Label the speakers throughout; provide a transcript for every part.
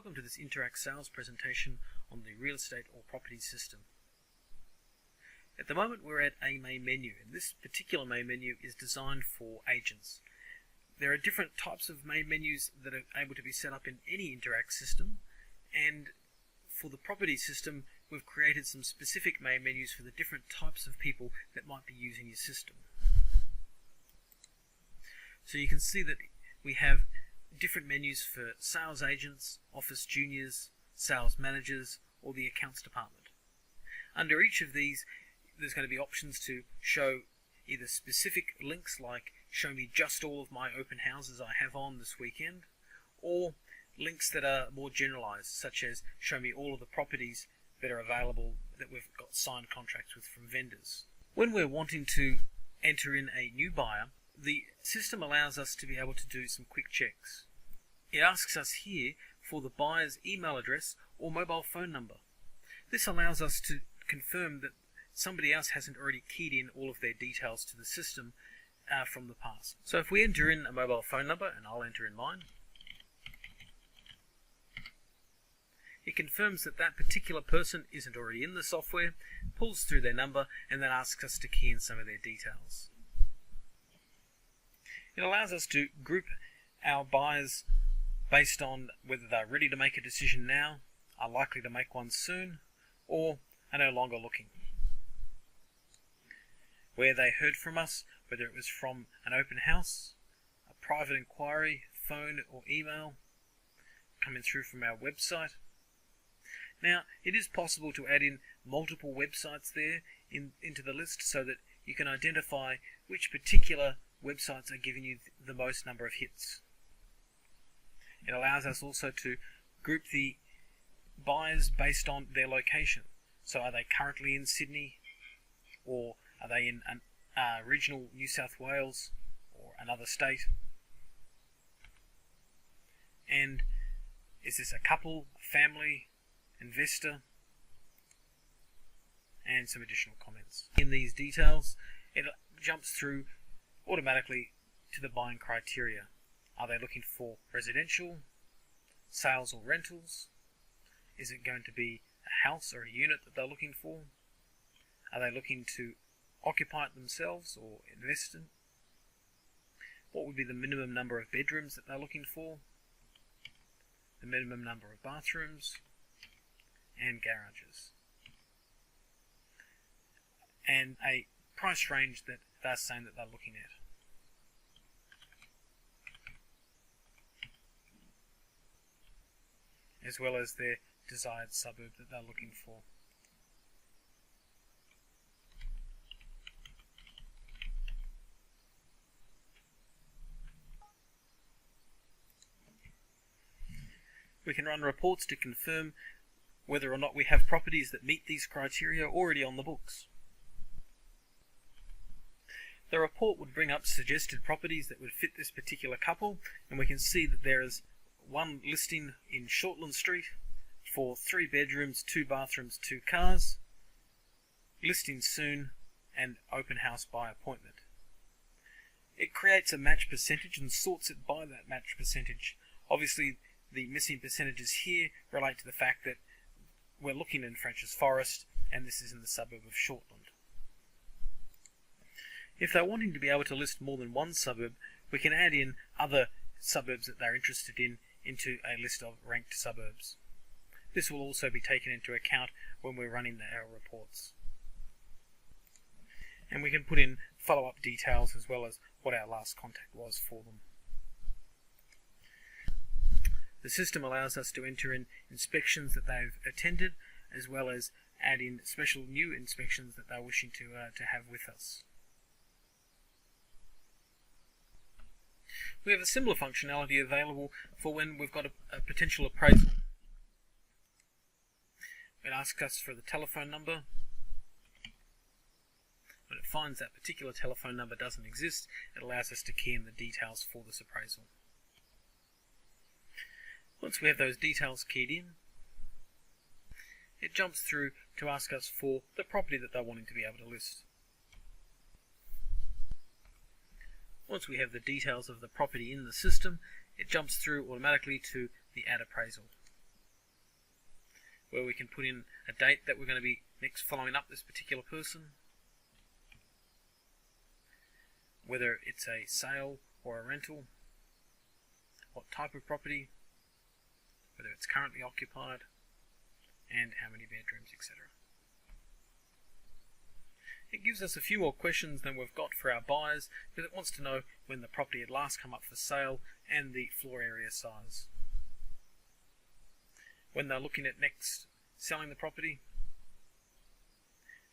Speaker 1: Welcome to this Interact Sales presentation on the real estate or property system. At the moment we're at a main menu, and this particular main menu is designed for agents. There are different types of main menus that are able to be set up in any Interact system, and for the property system we've created some specific main menus for the different types of people that might be using your system. So you can see that we have different menus for sales agents, office juniors, sales managers, or the accounts department. Under each of these, there's going to be options to show either specific links like show me just all of my open houses I have on this weekend, or links that are more generalized, such as show me all of the properties that are available that we've got signed contracts with from vendors. When we're wanting to enter in a new buyer, the system allows us to be able to do some quick checks. It asks us here for the buyer's email address or mobile phone number. This allows us to confirm that somebody else hasn't already keyed in all of their details to the system from the past. So if we enter in a mobile phone number, and I'll enter in mine, it confirms that that particular person isn't already in the software, pulls through their number, and then asks us to key in some of their details. It allows us to group our buyers based on whether they're ready to make a decision now, are likely to make one soon, or are no longer looking. Where they heard from us, whether it was from an open house, a private inquiry, phone or email, coming through from our website. Now, it is possible to add in multiple websites there into the list so that you can identify which particular websites are giving you the most number of hits. It allows us also to group the buyers based on their location. So are they currently in Sydney, or are they in regional New South Wales or another state? And is this a couple, family, investor? And some additional comments. In these details, it jumps through automatically to the buying criteria. Are they looking for residential, sales or rentals? Is it going to be a house or a unit that they're looking for? Are they looking to occupy it themselves or invest in? What would be the minimum number of bedrooms that they're looking for? The minimum number of bathrooms and garages. And a price range that they're saying that they're looking at. As well as their desired suburb that they're looking for. We can run reports to confirm whether or not we have properties that meet these criteria already on the books. The report would bring up suggested properties that would fit this particular couple, and we can see that there is one listing in Shortland Street for 3 bedrooms, 2 bathrooms, 2 cars, listing soon, and open house by appointment. It creates a match percentage and sorts it by that match percentage. Obviously, the missing percentages here relate to the fact that we're looking in Frenchs Forest, and this is in the suburb of Shortland. If they're wanting to be able to list more than one suburb, we can add in other suburbs that they're interested in into a list of ranked suburbs. This will also be taken into account when we're running our reports. And we can put in follow-up details as well as what our last contact was for them. The system allows us to enter in inspections that they've attended, as well as add in special new inspections that they're wishing to have with us. We have a similar functionality available for when we've got a potential appraisal. It asks us for the telephone number. When it finds that particular telephone number doesn't exist, it allows us to key in the details for this appraisal. Once we have those details keyed in, it jumps through to ask us for the property that they're wanting to be able to list. Once we have the details of the property in the system, it jumps through automatically to the add appraisal. where we can put in a date that we're going to be next following up this particular person, whether it's a sale or a rental, what type of property, whether it's currently occupied, and how many bedrooms, etc. It gives us a few more questions than we've got for our buyers, because it wants to know when the property had last come up for sale and the floor area size, when they're looking at next selling the property,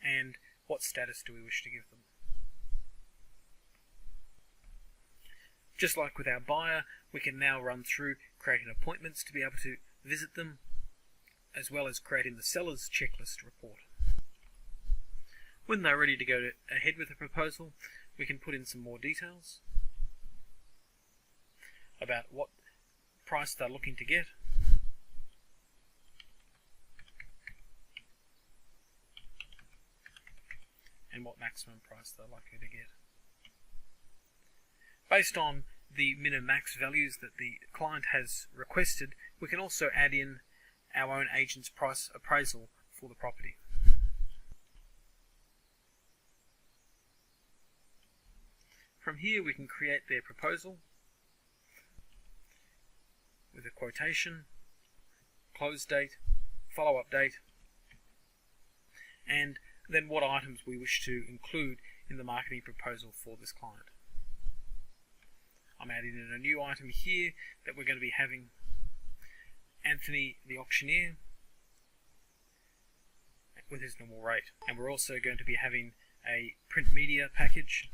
Speaker 1: and what status do we wish to give them. Just like with our buyer, we can now run through creating appointments to be able to visit them, as well as creating the seller's checklist report. When they're ready to go ahead with the proposal, we can put in some more details about what price they're looking to get, and what maximum price they're likely to get. Based on the min and max values that the client has requested, we can also add in our own agent's price appraisal for the property. From here we can create their proposal with a quotation, close date, follow-up date, and then what items we wish to include in the marketing proposal for this client. I'm adding in a new item here that we're going to be having Anthony the auctioneer with his normal rate, and we're also going to be having a print media package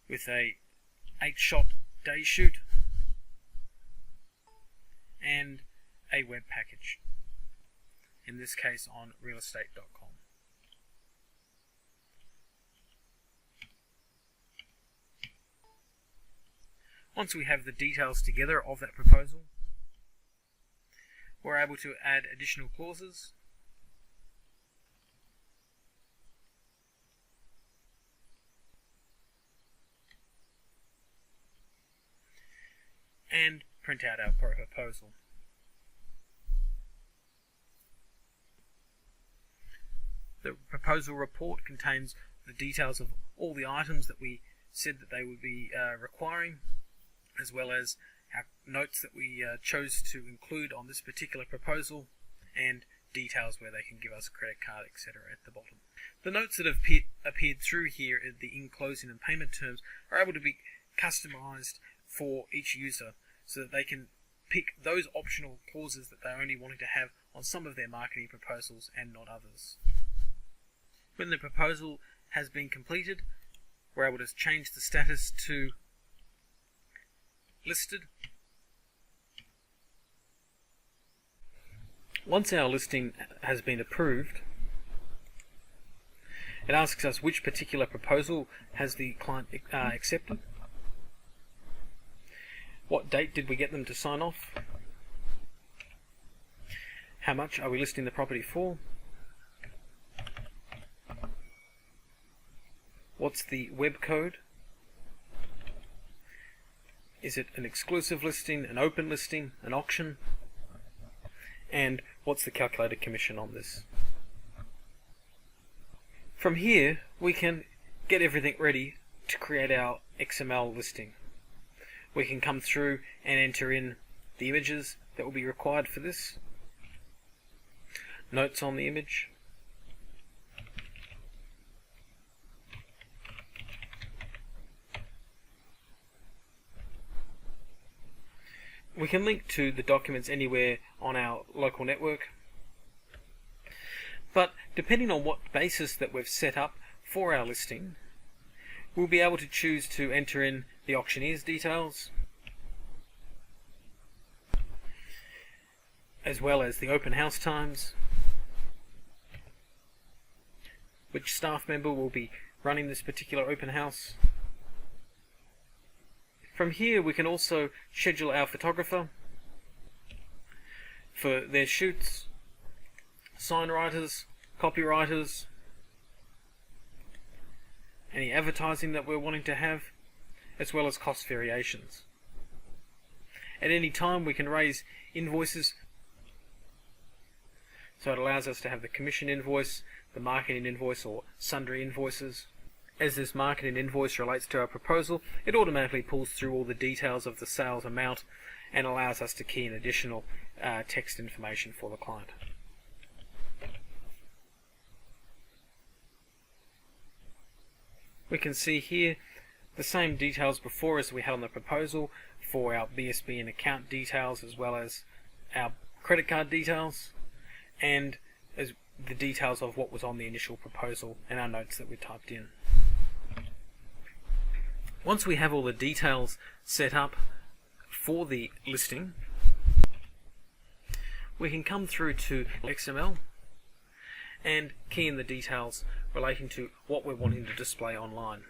Speaker 1: with a 8-shot day shoot and a web package, in this case on realestate.com. Once we have the details together of that proposal, we're able to add additional clauses and print out our proposal. The proposal report contains the details of all the items that we said that they would be requiring, as well as our notes that we chose to include on this particular proposal, and details where they can give us a credit card, etc. at the bottom. The notes that have appeared through here in the enclosing and payment terms are able to be customized for each user, so that they can pick those optional clauses that they're only wanting to have on some of their marketing proposals and not others. When the proposal has been completed, we're able to change the status to listed. Once our listing has been approved, it asks us which particular proposal has the client accepted. What date did we get them to sign off? How much are we listing the property for? What's the web code? Is it an exclusive listing, an open listing, an auction? And what's the calculated commission on this? From here, we can get everything ready to create our XML listing. We can come through and enter in the images that will be required for this, notes on the image, we can link to the documents anywhere on our local network, but depending on what basis that we've set up for our listing, we'll be able to choose to enter in the auctioneer's details, as well as the open house times, which staff member will be running this particular open house. From here we can also schedule our photographer for their shoots, sign writers, copywriters, any advertising that we're wanting to have, as well as cost variations. At any time we can raise invoices So it allows us to have the commission invoice, the marketing invoice or sundry invoices. As this marketing invoice relates to our proposal, it automatically pulls through all the details of the sales amount and allows us to key in additional text information for the client. We can see here the same details before as we had on the proposal for our BSB and account details, as well as our credit card details, and as the details of what was on the initial proposal and our notes that we typed in. Once we have all the details set up for the listing, we can come through to XML and key in the details relating to what we're wanting to display online.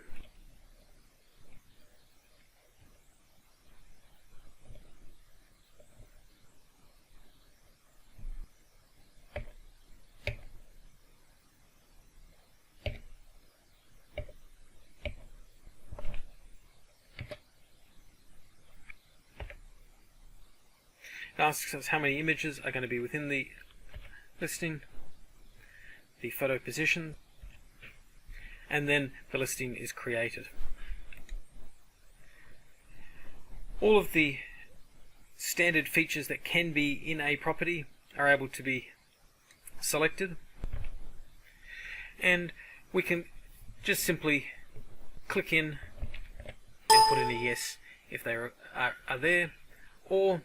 Speaker 1: It asks us how many images are going to be within the listing, the photo position, and then the listing is created. All of the standard features that can be in a property are able to be selected, and we can just simply click in and put in a yes if they are there, or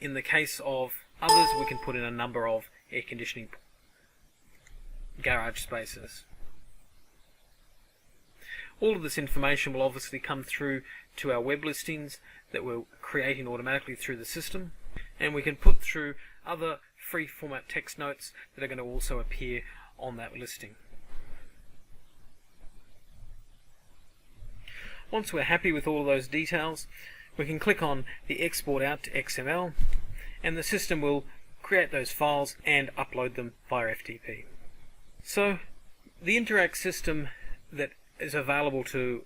Speaker 1: in the case of others we can put in a number of air conditioning garage spaces. All of this information will obviously come through to our web listings that we're creating automatically through the system, and we can put through other free format text notes that are going to also appear on that listing. Once we're happy with all of those details, we can click on the export out to XML, and the system will create those files and upload them via FTP. So the Interact system that is available to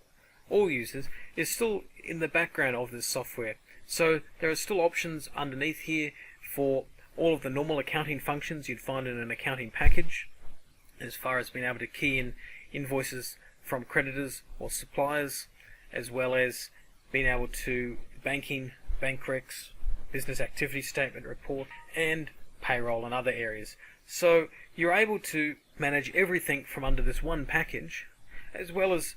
Speaker 1: all users is still in the background of this software. So there are still options underneath here for all of the normal accounting functions you'd find in an accounting package, as far as being able to key in invoices from creditors or suppliers, as well as being able to banking, bank recs, business activity statement report, and payroll and other areas. So you're able to manage everything from under this one package, as well as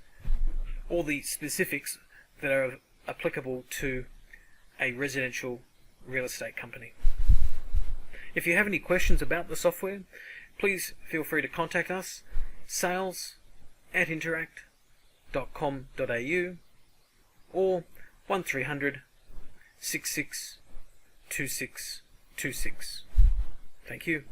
Speaker 1: all the specifics that are applicable to a residential real estate company. If you have any questions about the software, please feel free to contact us, sales@interact.com.au or 1300 66 2626. Thank you.